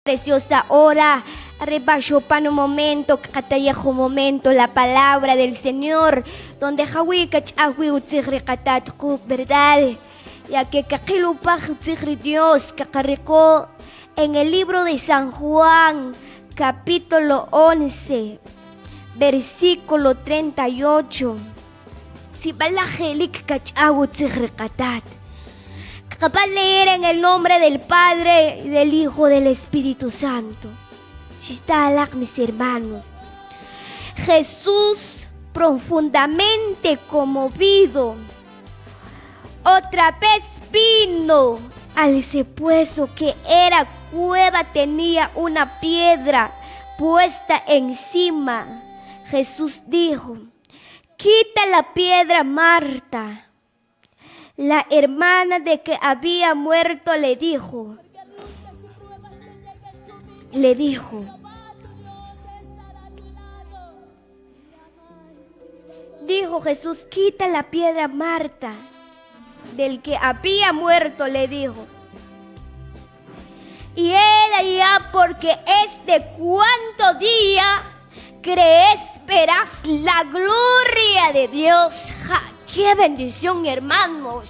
Preciosa hora, rebajo para un momento, catayejo momento, la palabra del Señor, donde Jawi cachahui utzigri katat verdad, ya que kakilupaj utzigri Dios, kakariko en el libro de San Juan, capítulo 11, versículo 38. Si balajelik cachahui utzigri katat. Capaz de leer en el nombre del Padre, del Hijo, del Espíritu Santo. Shishtalak, mis hermanos. Jesús, profundamente conmovido, otra vez vino al sepulcro que era cueva, tenía una piedra puesta encima. Jesús dijo: quita la piedra, Marta. La hermana de que había muerto le dijo, dijo Jesús, quita la piedra, Marta, del que había muerto le dijo. Y él ya, porque es de cuánto día crees verás la gloria de Dios. ¡Qué bendición, hermanos!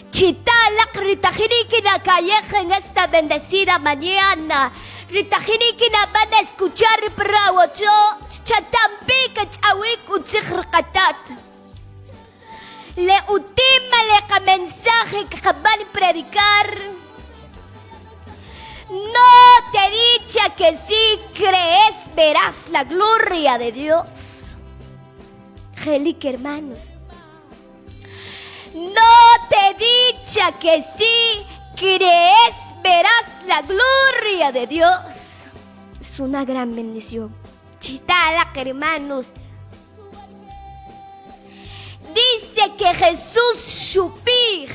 Chitala, ritajirikina calleja en esta bendecida mañana. Ritajirikina van a escuchar prawocho, chatampica chawik utsikrkatat. Le ultima le mensaje que van a predicar. No te he dicho que si crees verás la gloria de Dios. Angélica, hermanos. No te he dicho que si crees verás la gloria de Dios. Es una gran bendición. Chitala, hermanos. Dice que Jesús supir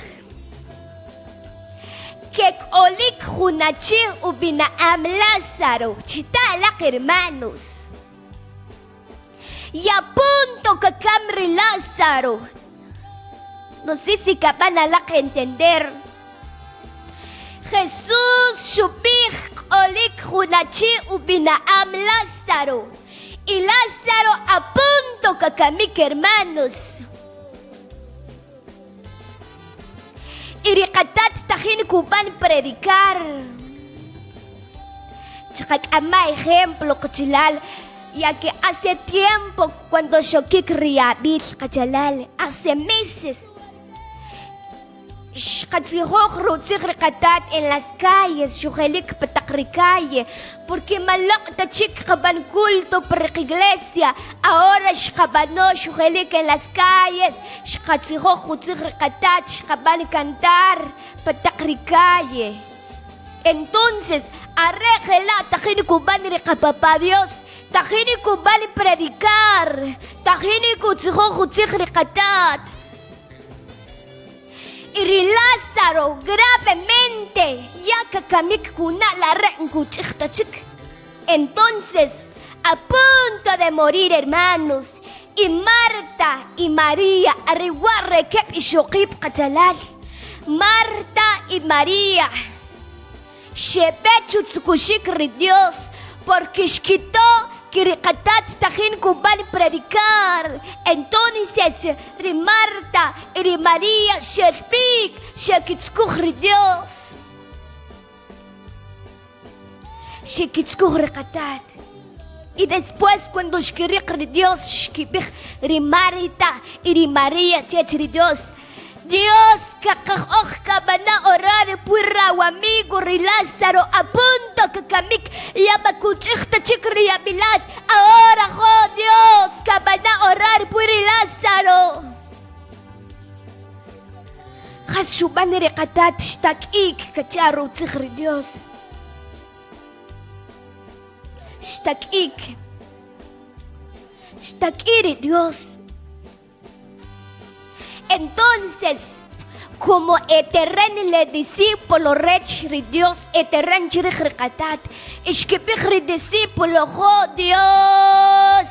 que olik junachi ubina am Lázaro. Chitala, hermanos. Y a punto que camri Lázaro. No sé si van a entender. Jesús supir olik junachi ubina am Lázaro. Y Lázaro a punto que camik, hermanos. Y ricatat tajin kuban predicar. Chakak ama ejemplo kachilal. Ya que hace tiempo cuando Shokik Riabil kachalal, hace meses. En las calles, porque malak chic caban culto por iglesia, ahora shkabano shujelik en las calles, caban cantar patacricaye. Entonces, arregla tajiniku banri papá Dios, tajiniku bali predicar, tajiniku tzihricatat. Y Lázaro gravemente ya que kamik kuna la renkuchik. Entonces, a punto de morir, hermanos, y Marta y María arriguarre que ishokip kachalal. Marta y María shepechu tsukushikri Dios porque shkito Kirikatat tajin kubal predicar. Entonces, Marta y María shepik shekitskuchri Dios. Shekitskuchri katat. Y después cuando shkirikri Dios shkipik Marta y María chechri Dios. Dios, van a orar por tu amigo Lázaro, a punto que kamik llama cuchita chicria bilas. Ahora, oh Dios, que van a orar por Lázaro. Hashuban rekatat shtakik kacharu tzigri Dios. Shtakik. Shtakiri Dios. Entonces, como eterren le discípulo rechri Dios, eterren chirikrikatat, ishkipikri discípulo, oh Dios,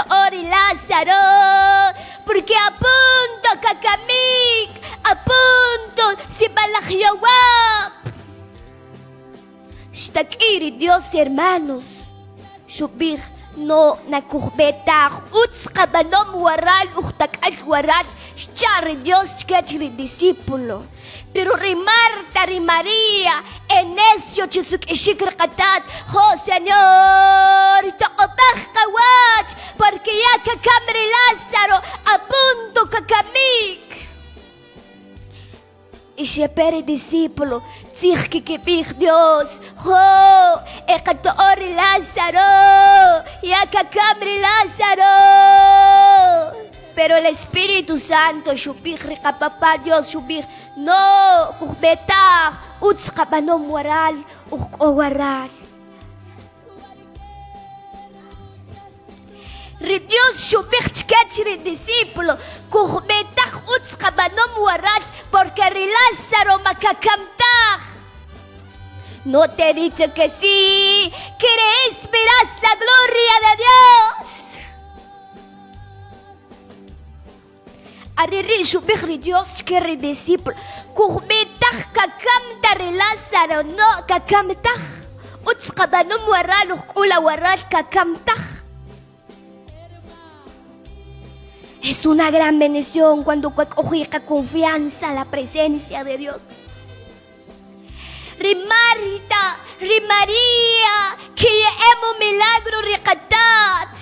ori Lázaro, porque a punto kakamik, a punto si balakhyawap, Shtakiri Dios hermanos. Shubih no nakuhbetah utz kabanom waral uhtakal waral shchar Dios chkachri discípulo. Pero Marta, María, Enesio, Chisuk Ishikrat, oh Señor, Tocopaj Kawach, porque ya Cacamre Lázaro, a punto Cacamic. Y se pere discípulo, Tzich que Dios, oh, Ekator Lázaro, ya Cacamre Lázaro. Pero el Espíritu Santo, Shubih, Papá Dios, Shubih, no, Kuhbetah, Utz Kabanom Waral, Waral. Dios Shubih, Chkachri, discípulo, Kuhbetah, Utz Kabanom Waral, porque Lázaro Macakamtah. No te he dicho que sí, que verás la gloria de Dios. Ariri shubih Dios que discípulo. Kuhbetah kakamtar Lázaro no kakamtah. Utzqabanum waral ukula waral kakamtah. Es una gran bendición cuando cogica confianza la presencia de Dios. Rimarita, Rimaría, que hemos milagro ricatat.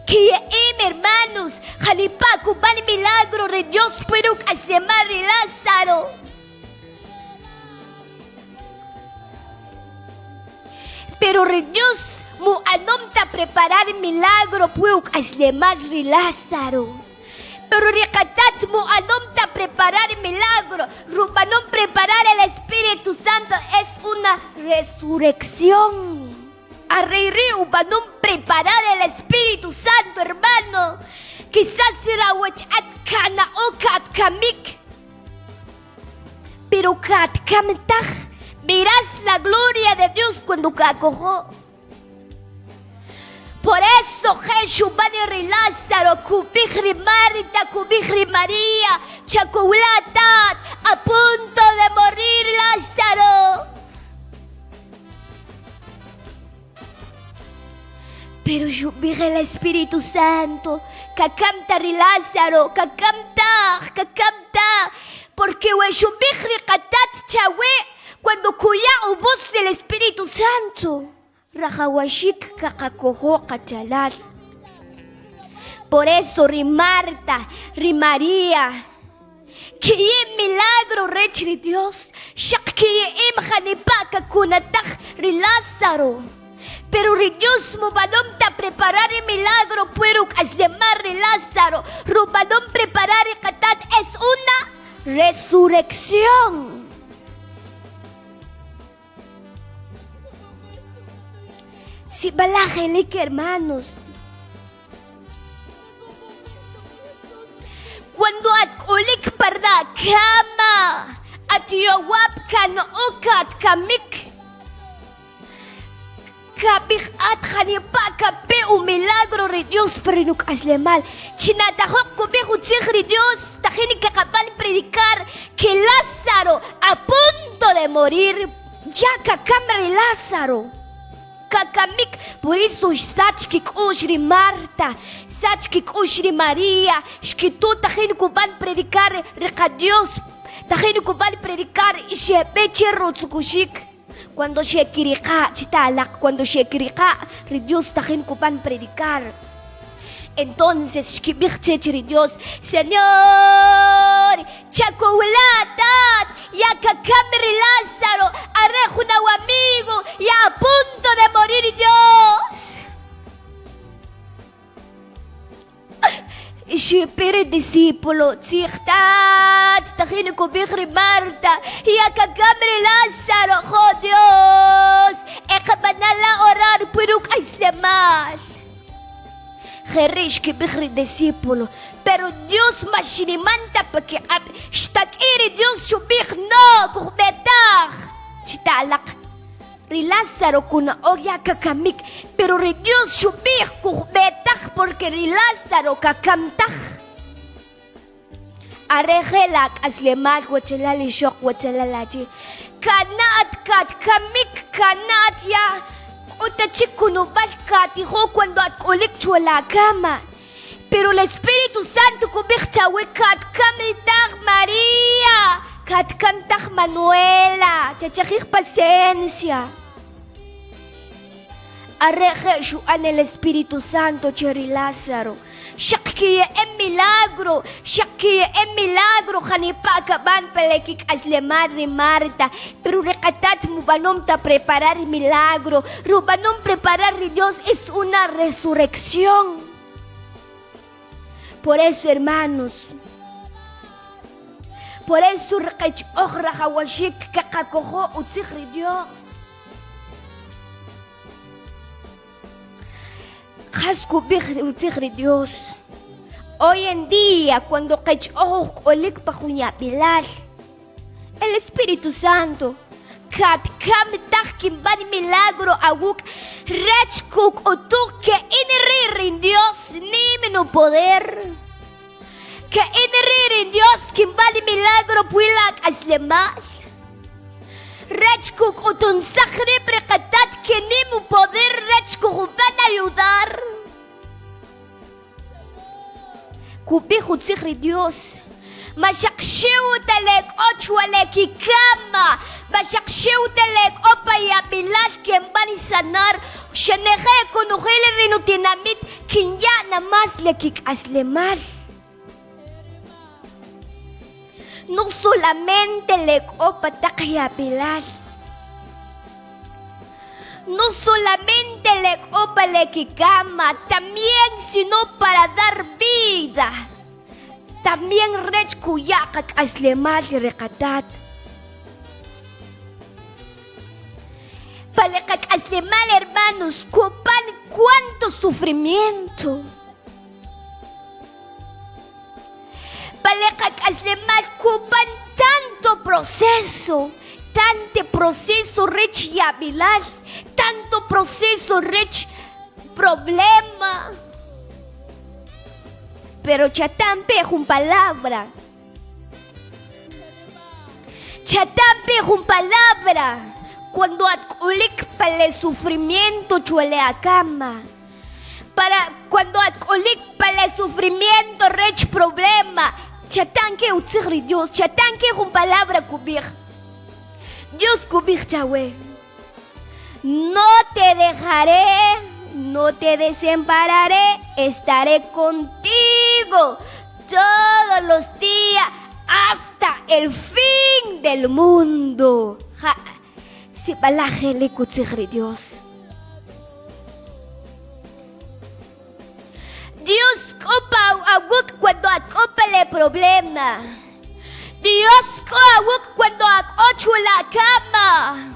Que hermanos, Jalipa, Cuban milagro de Dios, pero Aslemar y Lázaro. Pero Dios, mu anomta preparar milagro, pero Aslemar y Lázaro. Pero Ricatat, mu anomta preparar milagro, Rubanom preparar el Espíritu Santo es una resurrección. Arreireu para no preparar el Espíritu Santo, hermano. Quizás será wachat kana o kat kamik. Pero kat kamtah, verás la gloria de Dios cuando cacojo. Por eso Jesús y Lázaro, Kubihri Marta, Kubihri María, Chaculatat, a punto de morir Lázaro. Pero yo vi el Espíritu Santo, Cacamta y Lázaro, Cacamta, porque yo vi Catat Chahue, cuando cuya voz del Espíritu Santo, Rajawashik Cacacojo Cachalar. Por eso, Marta, María, que milagro rechri Dios, Shak que Hanipa Kunatach Lázaro. Pero Dios Mubanom ta preparar el milagro, pero Aslemar Lázaro, Rubanom preparar el Catat es una resurrección. Si balajelik, hermanos. Cuando atkulik parda kama, atiyawap kan okat kamik. Kabih at Hanipa kape un milagro de Dios pero no hazle mal. Chinatajok kubih utzig Dios tajini que capaz de predicar que Lázaro a punto de morir ya cacamre Lázaro. Cacamic por eso sachkik ushri Marta, sachkik ushri María, que tú tajini kuban predicar reca Dios, tajini kuban predicar y se peche rotsukushik. Cuando se quirica, cuando se quirica, Dios tajin kupan predicar. Entonces, Dios, Señor, Chaculatat, ya Cacamre Lázaro, arrejuna amigo, ya a punto de morir Dios. Y si pere discípulo, Tzihtat, tajin kubihri Marta, ya Cacamre Lázaro, oh Dios, ekabanala orar, pero caisle más. Jerish que bihri discípulo, pero Dios machinimanta porque shtakiri Dios shubih no, kuhbetah, chitalak. Lázaro kuna oya kakamik, pero Dios shubih kuhbetah porque Lázaro kakamtah. Arejelak aslemat wachalali shok wachalalaji. kanat kat kamik kanat ya. Ota chico no kat hijo cuando atkolik chuela cama. Pero el Espíritu Santo kubikchawe kat kamitag María. Kat kantag Manuela. Chachajik paciencia. Arreje shuan el Espíritu Santo Cheri Lázaro. Shakiye en milagro, Janipa van pelekik aslemar Marta, pero recatat mubanom ta preparar milagro, rubanom preparar Dios es una resurrección. Por eso, hermanos, por eso reqech okhra hawashik kakakoho utzigri Dios. Dios. Hoy en día, cuando el Espíritu Santo, milagro que en Dios ni no poder, que en Dios que milagro puilak aslemas. Rechkuk utun sahri precatat que ni mu poder rechkuk van a ayudar. Kubihu tzihri Dios. Mashakshiu telek ochualek y cama. Mashakshiu telek opa y abilat que van a sanar. Sheneje con ujele rinutinamit kinya namas lekik aslemar. No solamente le opa takya pilar. No solamente le opa le kikama, también sino para dar vida. También rech kuyakak aslemal rekatat. Palekak aslemal, hermanos, copan cuánto sufrimiento. Palekak aslemal cupan tanto proceso rech yabilas, tanto proceso rech problema. Pero chatampe es un palabra. Chatampe es un palabra. Cuando atkulik para el sufrimiento chuele a cama. Cuando atkolik para el sufrimiento rech problema. Chatanque utzigri Dios, chatanque es un palabra kubir. Dios kubir chawe. No te dejaré, no te desampararé, estaré contigo todos los días hasta el fin del mundo. Si balaje le kutzigri Dios. Dios copa aguk cuando acopa el problema. Dios copa aguk cuando acocho la cama.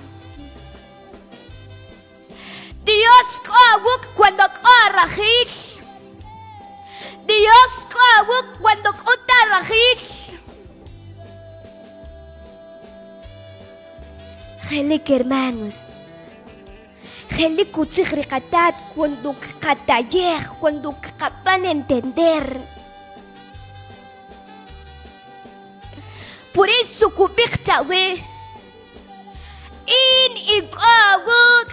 Dios copa aguk cuando copa rajis. Dios copa aguk cuando copa rajis. Gelik hermanos. Gelik utzigri katat cuando katayer, cuando kapan entender. Por eso kubik chawe. In igawuk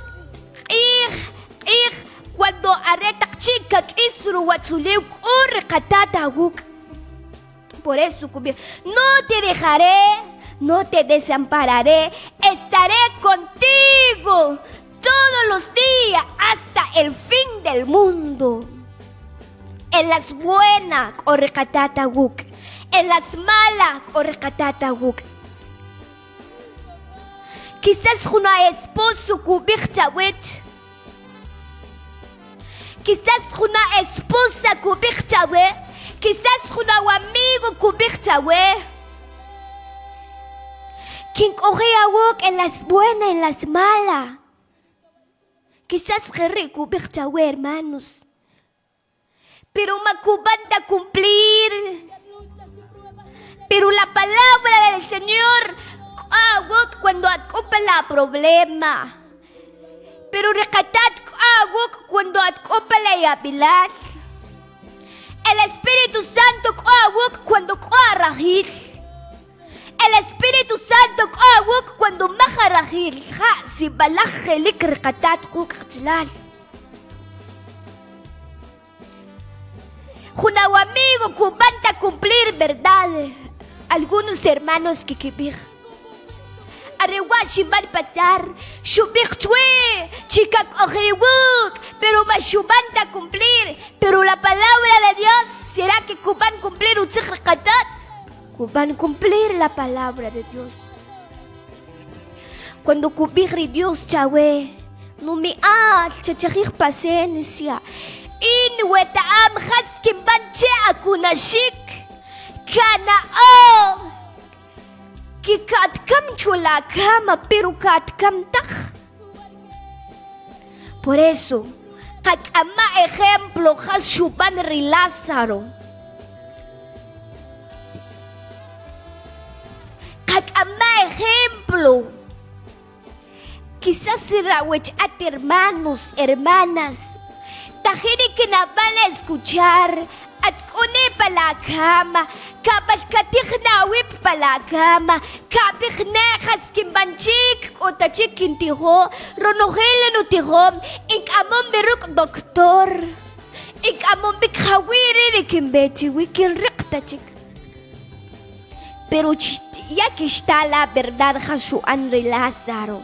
cuando aretak chikak isru wachuleuk ur katatawuk. Por eso kubik. No te dejaré, no te desampararé, estaré contigo todos los días hasta el fin del mundo. En las buenas, orekatatawuk. En las malas, orekatatawuk. Quizás una esposo kubik chawet. Quizás una esposa kubik chawe. Quizás una amigo kubik chawe. Quien coge awuk en las buenas, en las malas. Quizás Jerry kubik chawe, hermanos. Pero macubanda cumplir. Pero la palabra del Señor cuando acopa la problema. Pero recatat cuando acopa la yabilar. El Espíritu Santo cuando rajis. El Espíritu Santo cuando majarajil si balajelik riqatat kuqtlal. Junao amigo cubanta cumplir verdad. Algunos hermanos que kibir. Arewashi van pasar, shubik chue, chicak ojewuk, pero mashubanta cumplir. Pero la palabra de Dios será que cuban cumplir utzikriqatat. Cuban cumplir la palabra de Dios. Cuando cubir Dios chawe, no me chachajik paciencia. In wetaam haskim banche akunashik, kana ki katkam chula kama pero katkam tak. Por eso, kakama ejemplo has shuban Lázaro. Kakama ejemplo. Quizás rawech at hermanos, hermanas. Tajiri que na van a escuchar. At kune pala kama, kabal katih na wip pala kama, kabih nehas kimbanchik o tachik kintiho, ronohele no tihom, ink amon beruk doktor, ink amon bikhawiri rikimbeti wikin riktachik. Pero ya que está la verdad, Jasuan Lázaro.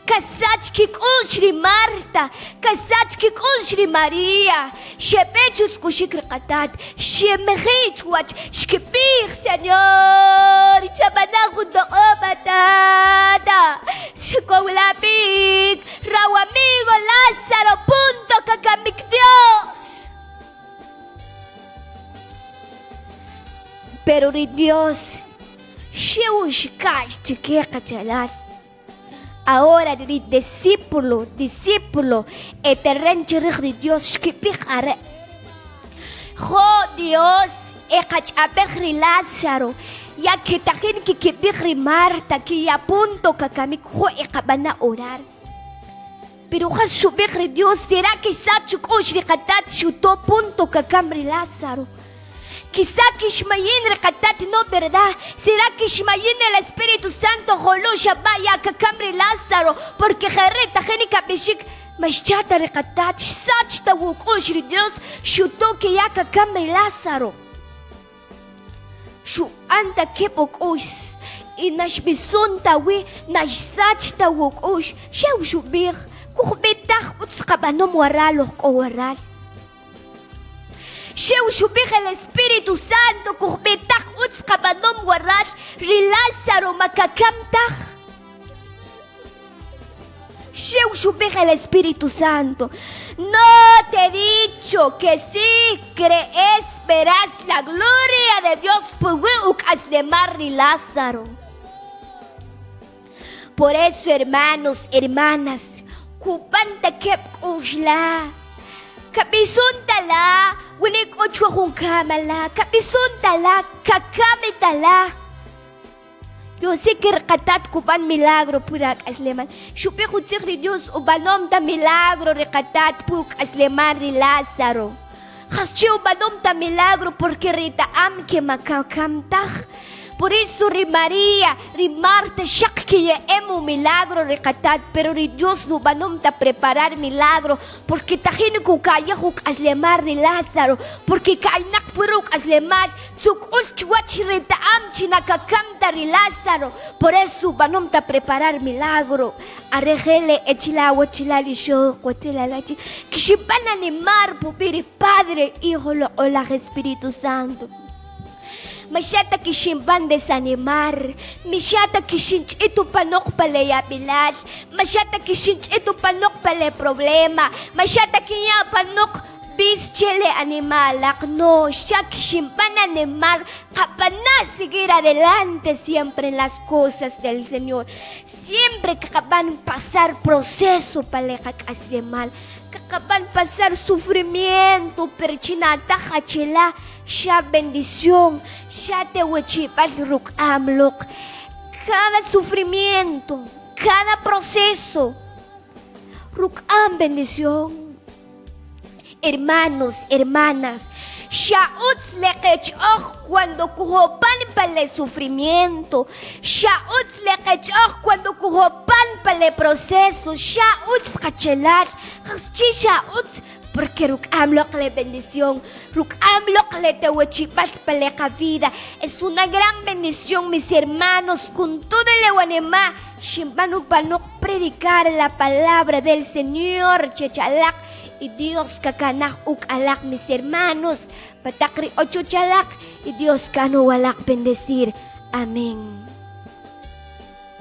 Kasach kikul Shri Marta, kasach kikul Shri María, shepechus kushikriqatat, shemechit wach, shkipich Señor, chabanagu do batata, shkowlapik, raw amigo Lázaro, punto kakamik Dios. Pero Dios, shewushkash chiqueqachalal. Ahora discípulo, eterrenchirich de Dios, shkipijare. Dios, echachapejri Lázaro, ya que tajin que kipijri Marta, que ya punto kakamik, ekabana orar. Pero subijri Dios, será que sachuk rikatat shuto punto kakamri Lázaro. Quizá que Shmayin recatat no verdad. Será que Shmayin el Espíritu Santo joló vaya kakamri Lázaro. Porque jarreta jenica bishik. Mashchata recatat. Sachta wukosh Dios. Shuto que ya kakamri Lázaro. Shu anta kepokosh. Y nash bisonta we. Nash sachta wukosh. Shew shubir. Kuhbetach utskabanom waralo kowaral. Sheu shubij el Espíritu Santo, kuhbetach utzkabanom warral, Lázaro makakamtach. Sheu shubij el Espíritu Santo. No te he dicho que si crees verás la gloria de Dios, puguuk aslemar Lázaro. Por eso, hermanos, hermanas, kupanta kep ushla. Kapison tala, winik ochwa kung kamala, kapison tala, kakame tala. Yo sé que recatat kupan milagro purak asleman. Shupe jutsik de Dios ubanom ta milagro recatat puk asleman de Lázaro. Hasche ubanom ta milagro porque rita am que makakam Por eso María, Marta, shak que emo milagro recatat, pero Dios no banom ta preparar milagro, porque tajin ku kaya huk aslemar de Lázaro, porque kainak puruk aslemar, suk ulchwach reta am chinakakam de Lázaro, por eso banom ta preparar milagro. Arregele echila wachilali sho kwatelalachi, que shibana animar pupiri Padre, Hijo o la Espíritu Santo. Masyata kishin ban desanimar, masyata kishin ito panok pala yabilal, masyata kishin ito panok pala problema, masyata kinya panok bis chile animalak, no, siya kishin ban animar, kapana seguir adelante siempre en las cosas del Señor, siempre kakaban pasar proceso pala kakaslemal, kakaban pasar sufrimiento, perchinata hachila, Sha bendición, Sha te huechipal ruk amlok. Cada sufrimiento, cada proceso, ruk am bendición. Hermanos, hermanas, Shautz lekechoj cuando kuhopan pale sufrimiento. Shautz lekechoj cuando kuhopan pale proceso. Shautz kachelat. Haschi shautz. Porque Rukamlok le bendición, Rukamlok le tehuechipas peleca vida. Es una gran bendición, mis hermanos, con todo el Ewanema, Shimbanuk Banuk, predicar la palabra del Señor, Chechalak, y Dios kakanach ukalak, mis hermanos, patakri ocho chalak, y Dios kano walak bendecir. Amén.